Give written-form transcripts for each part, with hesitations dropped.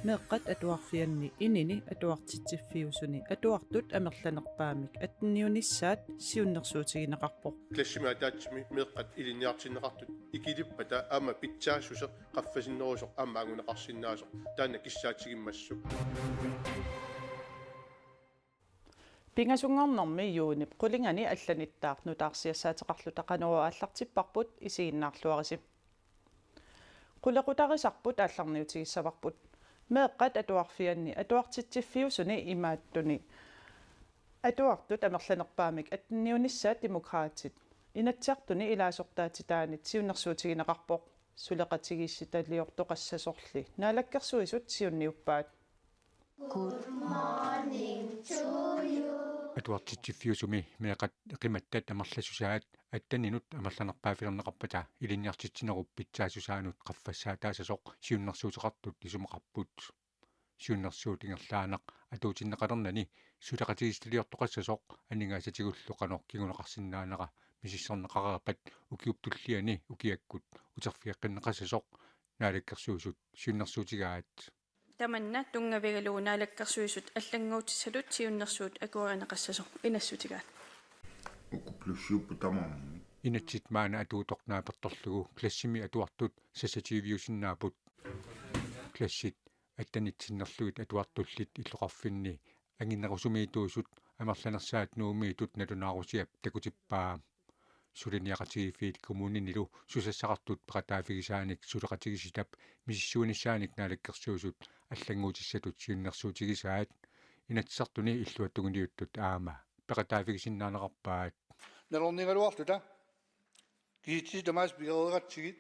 meeqqat atuarfianni inini atuartitsiffiusuni atuartut amerlanerpaamik atniunissaat siunnersuutigineqarpoq классими атаатсими меэккат илинниартиннеқартут икилиппата аама питсаассусеқ qaffasinnерусоқ аамаагунеқарсинаасоқ таана киссаатсигиммассу пингасунгарнэрми юунип qulingani алланиттаарну таарсиассаатеқарлута qanua аллартиппарпут исигиннаарлуариси qulaqutarisarput aallarniutigissavарпут meeqqat atuarfianni atuartitsiffiusuni imaattuni atuartut amerlanerpaamik atniunissaat demokraatit inatsiartuni ilaasortaatitaanit siunnersuutigineqarpoq suleqatigiissitaliortoqassasorli naalakkersuisut siunniuppaat. Good morning to you. atuartitsiffiusumi meeqat qimattat amerlasusaat атtanинут амерланерпаафилернеқарпата илинниартитсинеруп питсаасусаанут qaffassaataasasoq siunnersuuteqartut isumaqarput siunnersuutiнгерлаанеq атуутиннеқалернани сулеқатигистилиортоқассасоq анингаасатигуллуқанор кигунеқарсинаанера мисиссернеқарерпат укиуптуллиани укиаккут утерфиаққиннеқассасоқ наалаккерсуусут siunnersuutigaat таманна тунгавигалуунaalakkersuisut аллангуутиссалут siunnersuut акуаринеқассасоқ инассутигаат укуплуссиуппутамаарни инатсит маана атууторнааперторлугу классими атуартут сассативиусиннаапут классит аттанитсиннерлугит атуартуллит иллоқарфинни ангиннерусумиитуусут амерланерсаат нуумиитут налунаарусиап такутиппаа сулиниақатигиффиит коммунинилу сусассақартут пеқатаафигисааник сулеқатигиситап мисиссуунissaаник наалаккерсуусут аллангуутиссатут сиуннерсуутигисаат инатсартуни иллуаттугуниуттут аама пеқатаафигисиннаанеқарпаат налорнигалуартута киити тамаас пигерератсигит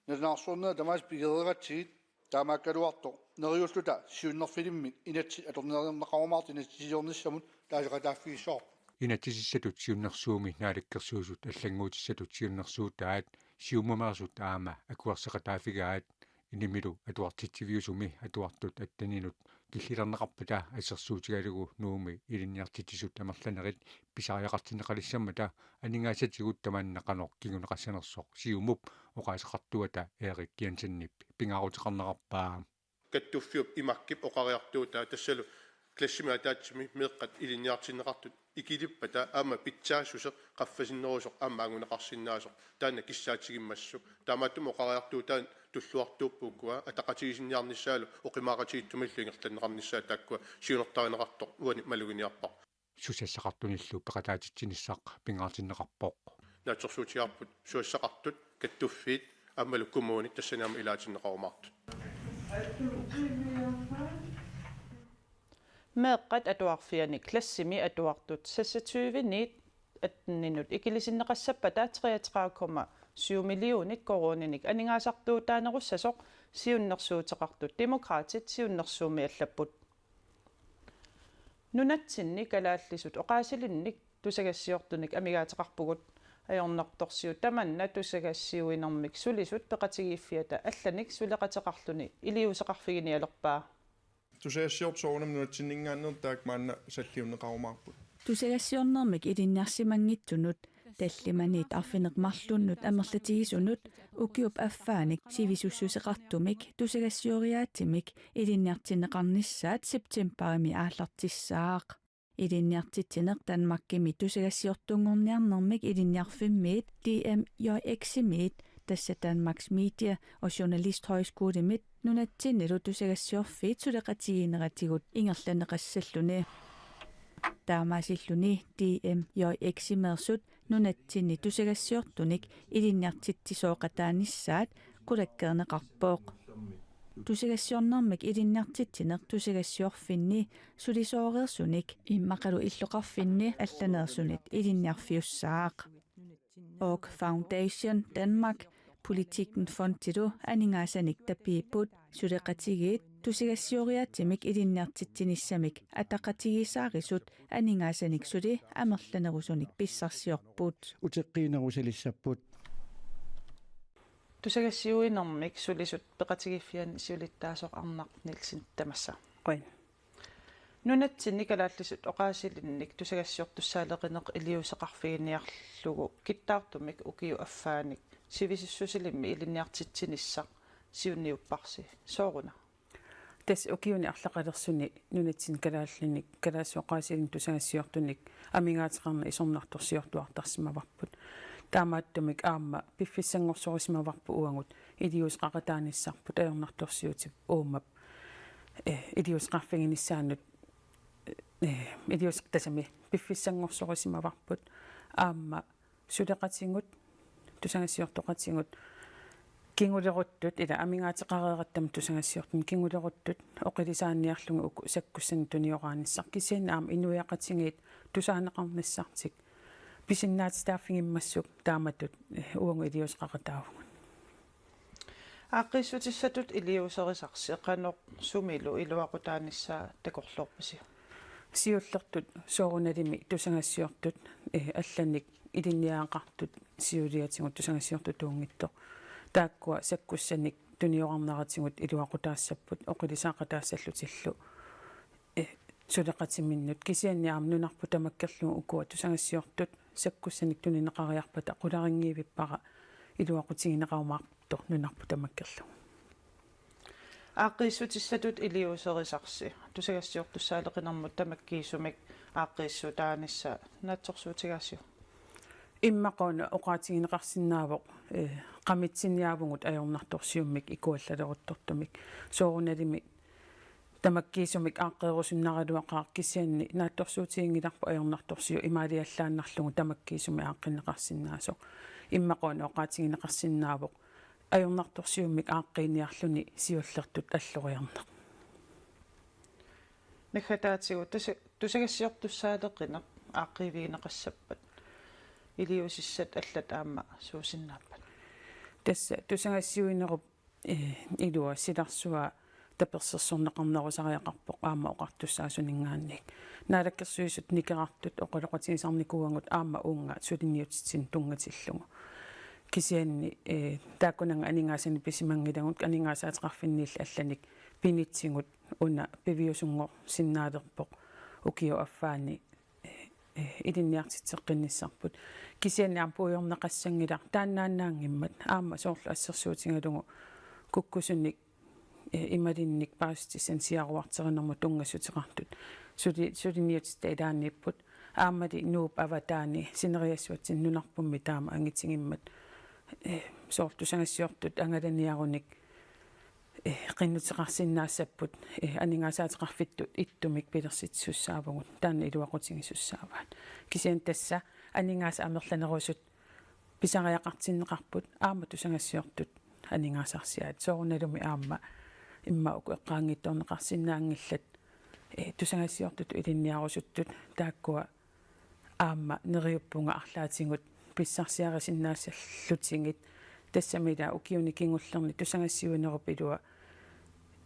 налнаарсуурнаа тамаас пигерератсигит таамааккалуарто нериуллута сиуннерфилиммик инатси аторнеернеқарумаартина сисиорниссамут таасеқатааффигиссоо инатсиссатут сиуннерсууми наалаккерсуусут аллангуутиссатут сиуннерсуутаат сиуммамаасут аама акуарсеқатаафигаат инимилу атуартитсивиусуми атуартут аттанинут киллилернеқарпата ассерсуутигалугу нууми илинниартитсисут амерланерит писариақартинеқалиссаммата анингаасатигут тамааннеқанор кигунеқассанерсоқ сиумуп оқаасеқартуата эрик киансаннип пингаарутеқарнеқарпаа каттуффиуп имаккип оқариартуута тассалу классими атаатсими меэккат илинниартиннеқартут икилиппата аама питсаассусеқ qaffasinnерусоқ аамаагунеқарсинаасоқ таана киссаатсигиммассу таамааттум оқариартуутаан туллуартууппуккуа атақатигисинниарниссаалу оқимаақатигиттумиллуингерланнеқарниссаа тааккуа сиунертаринеқартоқ уани малугиниарпа сусассақартуниллу пеқатаатитсиниссақ пингаартиннеқарпоқ наатерсуутиарпут суассақартут каттуффиит аммалу коммуни тассанаама илаатиннеқарумаартут meeqqat atuarfiani klassimi atuartut sassatuiviniit atninut ikilisinneqassappa 33,7 millionit koruninik aningaasartuutaanerussasoq siunnersuuteqartut demokraatit siunnersuumi allapput nunatsinni kalaallisut oqaasilinnik tusagassiortunik amigaateqarpugut ajornertorsiu tamanna tusagassiuinermik sulisut peqatigiffiata allanik suleqateqarluni iliuseqarfiginialerpaa тусаассиортсоорнам нуатсиннингааннер таак маанна саллиуннеқарумаарпут тусагассиорнэрмик илинниарсимангитсунут таллиманит арфинеқмарлуннут амерлатигисунут укиуп аффааник сивисуссусеқартумик тусагассиориаатимик илинниартинеқарниссаат септембарими ааллартиссаақ илинниартитсинеқ танмаккими тусагассиортунгорниарнэрмик илинниарфиммиит DMJX-имиит тасса Danmarks Media og Journalisthøjskolemit nunatsinnilu tusagassiorfiit suleqatigineratигут ингерланеқассаллуни таамаасиллуни DMJX-имерсут нунатсинни тусагассиортуник илинниартитсисооқатааниссаат кулаккернеқарпооқ тусагассиорнэрмик илинниартитсинеқ тусагассиорфинни сулисоорерсуник иммақалу иллоқарфинни алланеерсунит илинниарфиуссаақ og Foundation Danmark politikken fontidu aningasanik tapiiput suleqatigiit tusigassioriatimik ilinniartittinissamik ataqatigisaarisut aningasanik suli amerlanerusunik pissarsiorput uteqqiinerusalissaput tusagassiuinermik sulisut peqatigiffian siulittaasoq arnarnilsin tamassa qoin nunatsinni kalaallisut oqaasilinnik tusagassiortussaaleqineq iliuseqarfiginiarlugu kittaartumik ukiu affaanik sivisissusilimmi ilinniartitsinissaq siunniupparsi sooruna тас укиуни арлақалерсуни нунатсин калааллиник калаасуоқаасилин тусагассиортуник амигаатеқарна исорнарторсиортуартарсимаварпут таамааттумик аама пиффиссангорсорисимаварпу уангут илиус қақатааниссарпут аернарторсиутип уумап илиус қарфигиниссаанут илиус тасами пиффиссангорсорисимаварпут аама сулеқатингут тусагассиортоқатингут кингулеруттут ила амигаатеқареераттам тусагассиортун кингулеруттут оқилисаанниарлугу уку саккуссани туниорааниссар кисианнаама инуяқатингиит тусаанеқарнассартик писиннаатистааффигиммассук тааматут уангу илиус қақатаавгут ааққиссутиссатут илиусерисарси қаноқ сумилу илуақутааниссаа такорлуорпаси сиуллертут соорунalimi тусагассиортут алланик илинниаақартут сиулиатингут тусагассиорту туунгитто тааккуа саккуссаник туниорарнаратингут илуақутаассаппут оқилисаақатаассаллутиллу сулеқатиминнут кисианниаам нунарпу тамаккерлугу укуа тусагассиортут саккуссаник тунинеқариарпата қуларингиивиппара илуақутигинеқармаарто нунарпу тамаккерлугу ааққиссутиссатут илиусерисарси тусагассиортуссаалеқинармут тамаккиисумик ааққиссутаанisса наатсорсуутигаасиу иммақона оқаатигинеқарсинаавоқ qamitsiniaavungut ajornartorsiummik ikuallalеруттортумик соорунalimi тамаккиисумик ааққеерусиннараluaqaaq киссианни наатторсуутигингиларпу ajornarторсиу имаалиаллааннарлугу тамаккиисуми ааққинеқарсинаасо иммақона оқаатигинеқарсинаавоқ ajornartorsiummik ааққиниарлуни сиуллертут аллориарнеқ нахатаатигу тусагассиортуссаалеқинеқ ааққивигинеқассаппат илиусиссат аллат аама суусиннааппат тасса тусагассиуинеруп илуа силарсуа таперсерсорнеқарнерусариақарпоқ аама оқартуссаасунингаанник наалаккерсуисут никерартут оқалоқатигисарникууангут аама уунга сулинниутитсин тунгатиллугу кисианни тааккунанга анингаасани писимангилагут анингаасаатеқарфинниилла алланик пинитсигут уна пивиусунгор синнаалерпоқ укио аффаани илинниартитсеққинниссарпут кисианниар пуйорнеқассангилар тааннааннаангиммат аама соорлу ассерсуутингалугу куккусунник ималинник паустиссан сиаруартеринерму тунгассутеқартут сулиниутита илаанниппут аамали нууп аватаани синериассуатсин нунарпумми таама ангитсигиммат соорлтусагассиортут ангаланиаруник qinnuteqarsinnaassapпут анингаасаатеқарфиттут иттумик пилерситсуссаавгут таана илуақутигиссааваат кисиан тасса анингааса амерланерусут писариақартиннеқарпут аама тусагассиортут анингаасарсиаат сооруналуми аама иммауку эққаангитторнеқарсинаангиллат тусагассиортут илинниарусуттут тааккуа аама нериуппунга арлаатингут писсарсиарисиннаассаллутингит тассамила укиуни кингуллерни тусагассиуинеруп илуа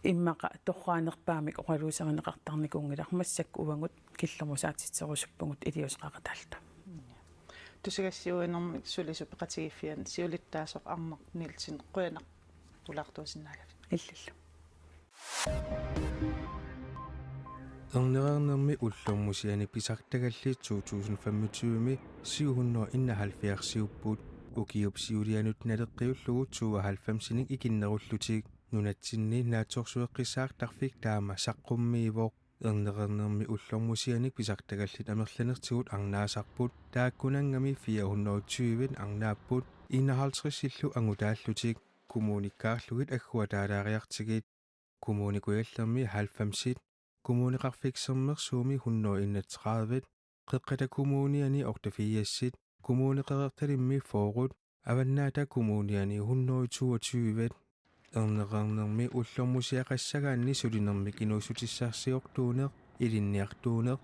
иммақа торраанерпаамик оқалуусаринеқартарникунгилар массак увангут киллермусаатитсерусуппугут илиусқақаталта тусагассиуинермик сулису пеқатигиффиан сиулиттаасоқ арнақ нилсин қуянақ тулаартуусиннаалав иллиллу Ernernermi ullormusiani pisartagalli 2025mi 771 ukiup siulianut naleqqiullugu 92-sinik ikinnerullutik nunatsinni naatsorsueqqisaaq tarfik taama saqqummiivoq ernernermi ullormusianik pisartagallit amerlanertigut arnaasarput taakkunangami 420 arnaapput 51 angutaallutik kommunikkaarlugit agguataalaariartigit kommunikuallermi 90 kommuneqarfiksermersuumi 131 qeqqata kommuniani ortafiassit kommuneqerertalimmi foorut avannaata kommuniani 122 ernernermi ullormusiaqassagaanni sulinermik inuusutissarsiortuuneq ilinniartuuneq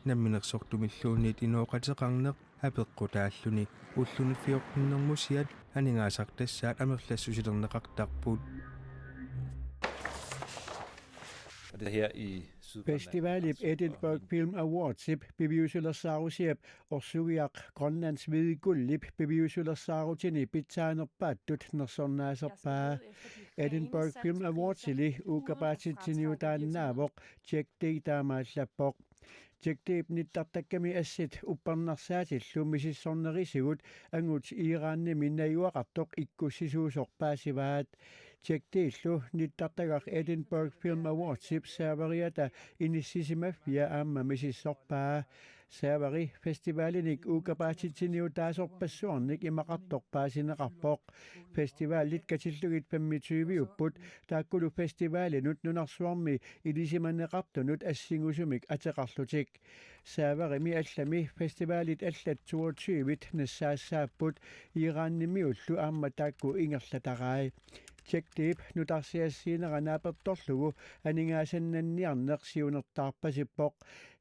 namminersortumilluunniit inooqateqarneq apeqqutaalluni ullunifiortinnermusiat aningaasartassaat amerlassusilerneqartarput Festivalip Edinburgh Film Awardsip beviusulersaarusiap orsugiaq Grønlands hvide guldlip beviusulersaarutini pitaanerpaattut nersornaaserpaa Edinburgh Film Awardsili uqapaatitiniutaannaavoq check dataamaallappoq Tjekteep nittartakkami assit upparnarsaatilluu misissornerisigut angut Iranni minnajuaqartoq ikkussisuusorpaasivaat Tjekteillu nittartagaq Edinburgh Film Awardsip saavariata inissisimafia aamma misissorpaa Saavari festivalinik ukapaatitiniu taasorpassuarnik imaqartorpaasineqarpoq festivalit katillugit 25 upput taakkulu festivalinut nunarsuarmi ilisimaneqartunut assingusumik ateqarlutik Saavarimi allami festivalit allat 22 nassaassaapput Iranimiullu aamma taakku ingerlataqai Tjekteep nutarsiassiineranaapertorlugu aningaasannanniarneq siunertaarpasippoq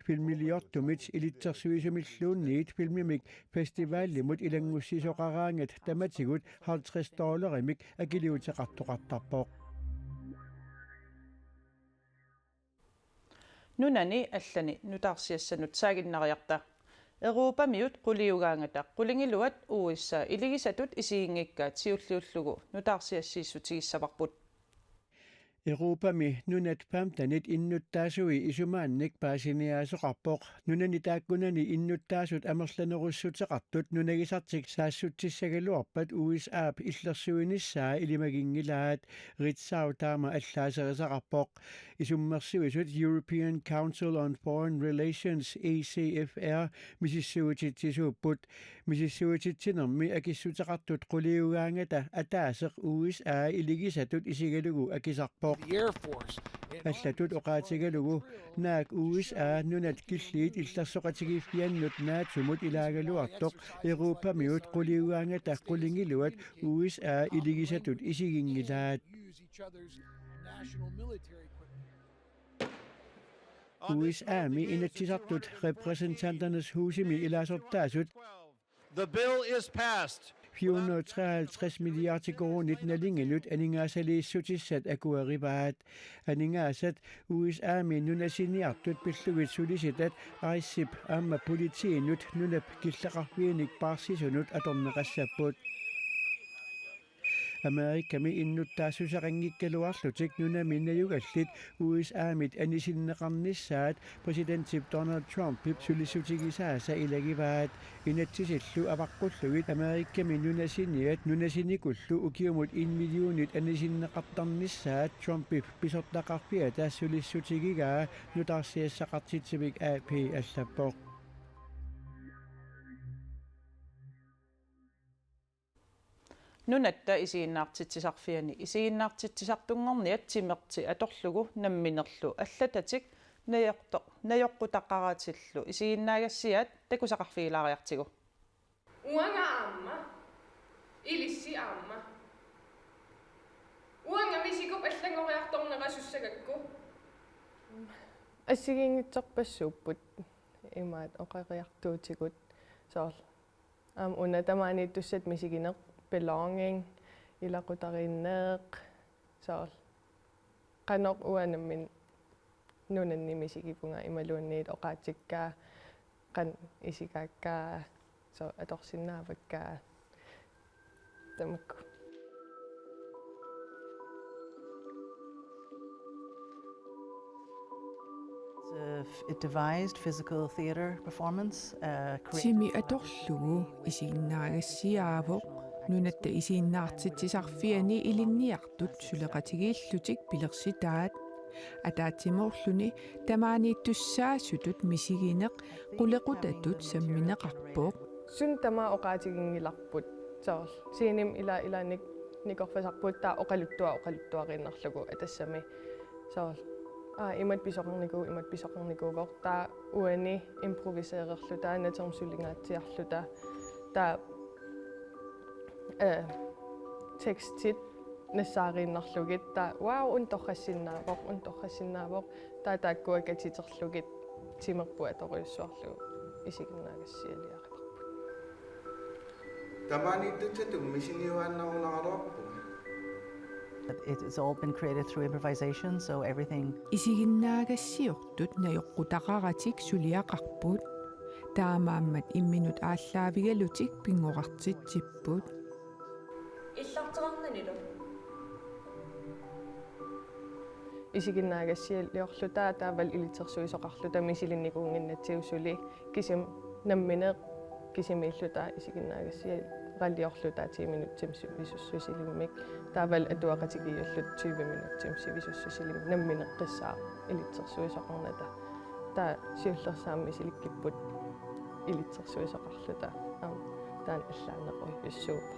filmiliortumit ilitsersuisumilluunniit filmimik festivaalimut ilangussisoqaraangat tamatigut $50 akiliuteqartoqartarpoq Nunani allani nutarsiassanut saaginnariarta Europamiut quliugaangata qulingiluat uissa iligisatut isiingikkaat siulliullugu nutarsiassiissutigissavarput Europami nunat pamtanit innuttaasui isumaannik paasiniaasoqarpoq nunani taakkunani innuttaasut amerlanerussuteqartut nunagisartik saassutissagaluarpat USAp illersuinissaa ilimagingilaat ritsau taama allaaserisaqarpoq isummersuisut European Council on Foreign Relations ECFR misissuutitsisuupput misissuutittinermi akissuteqartut quliugaangata ataaseq USA iligisatut isigalugu akisarpoq Allatut oqaatigalugu naak USA nunat killiit illersoqatigiffiannut naatsumut ilaagaluartoq Europamiut quliugaangata qulingiluat USA iligisatut isigingilaat USAmi inatsisartut repræsentanternes husimi ilasortaasut The bill is passed. 453 milliarder koronit nalingenut aningaasaliissutissat akuarivaat aningaasat USA-mi nunasiniartut pillugit sulisitat aissip aamma politiinut nunap killaqarfiinik paarsisunut atorneqassapput Amerikami innuttaassusaqanngikkaluarlutik nunaminnajugallit USA-mit anisinneqarnissaat presidentsip Donald Trumpip sulisutigisaasa ilagivaat inatsisillu avaqqulluit Amerikami nunasiniat nunasinikullu ukiumut 1 millionit anisinneqartarnissaat Trumpip pisortaqarfiata sulissutigigaa nutarsiassaqartitsivik AP allappoq Nunatta isiinnaartitsisarfiani isiinnaartitsisartunngorniat timerti atorlugu namminerlu allatatik najoqqutaqaraatillu isiinnaagassiat takusaqarfiilaariartigu Uanga amma ilissi amma Uanga misikup allangoriartorneqasussagakku Assigiingitsorpassuupput imaat oqariartuutigut soorl unatamaaniittussat misigineq belonging ilaqutariinneeq soorl qanoq uanammin nunannimisigipunga imaluunniit oqaatikkaa qan isikaakkaa so atorsinnaavakkaa tamakku A devised physical theatre performance. Simi atorlugu isiinnaagassiaavoq nunatta isiinnaartitsisarfiani ilinniartut suleqatigiillutik pilersitaat атаатимоорлүни тамаанииттуссаассутут мисигинеқ қулеқутатут самминеқарпоқ сун тамаа оқаатигингиларпут соор сииним илааник никорфасарпут таа оқалуттуариннарлугу атассами соор имат писоқарникуу таа уани импровисеерерлу таа натермсулингаатсиарлута таа текстит нассаарииннарлугит таа вау унторрассиннаавоқ таа тааккуакатитерлугит тимерпуа ториуссуарлугу исигиннаагассиалиарипарпут тамааниттутсату мисиниуааннарунаралуарпу It's all been created through improvisation, so everything isiginnaagassiortut najoqqutaqaratik suliaqarput таамааммат имминут ааллаавигалутик пингоқартитсиппут иллартеқарнанилу исигиннаагассиаллиорлутаа таавал илитерсуисоқарлута мисилинникуунгиннатсиусули кисим намминеэ кисимииллутаа исигиннаагассиал qalliorlutaa 10 minuttim visussisilimik taaval atuaqatikiyullut 20 minuttim visussisilim nammineqqissaa ilitsersuisoqarnata taa siullersaammi silikkiput ilitsersuisoqarluta taan allaanequi pissuupa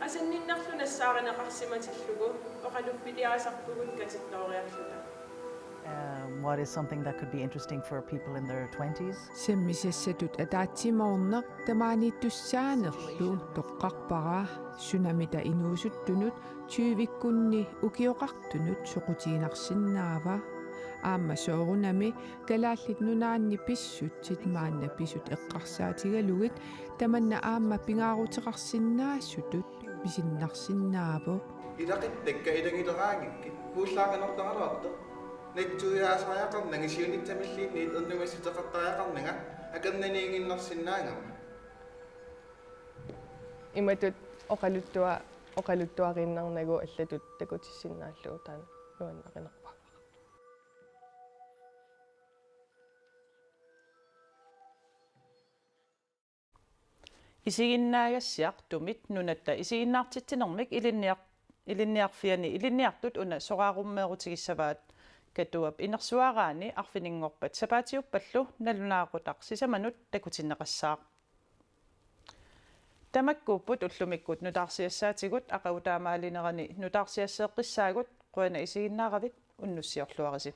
асанниннарлунаассааринеқарсиматиллугу оқалуппилиарасарпугут катитториарлута What is something that could be interesting for people in their 20s? Semmisessatut ataatsimorneq tamaaniittussaanerlu toqqarpara sunamita inuusuttunut 20-kunni ukioqartunut soqutiinarsinnaava aamma soorunami kalaallit nunaanni pissutsit maanna pisut eqqarsaatigalugit tamanna aamma pingaaruteqarsinnaassutut misinnarsinnaavo Ilaqittakka ilangileraangikki puullaaqanortaqaluarto nattuiaasariaqarnanga siunittamilliinniit ernumassiteqartariaqarnanga akernaniinginnersinnaangama imatut oqaluttuarinnarnagu allatut takutissinnaallugu taan nuannaqinarpa isiginnaaгассиақ tumit nunatta isiginnaartitsinermik ilinniarfiani una soqaarummeerutigissavaat katuap inersuaraani arfininngorpat sapaatiuppallu nalunaaqutaq sisamanut takutinneqassaaq tamakkuupput ullumikkut nutaarsiassaatigut aqautaamaalinerani nutaarsiasseeqqissaagut quana isiginnaaravit unnussiorluarisi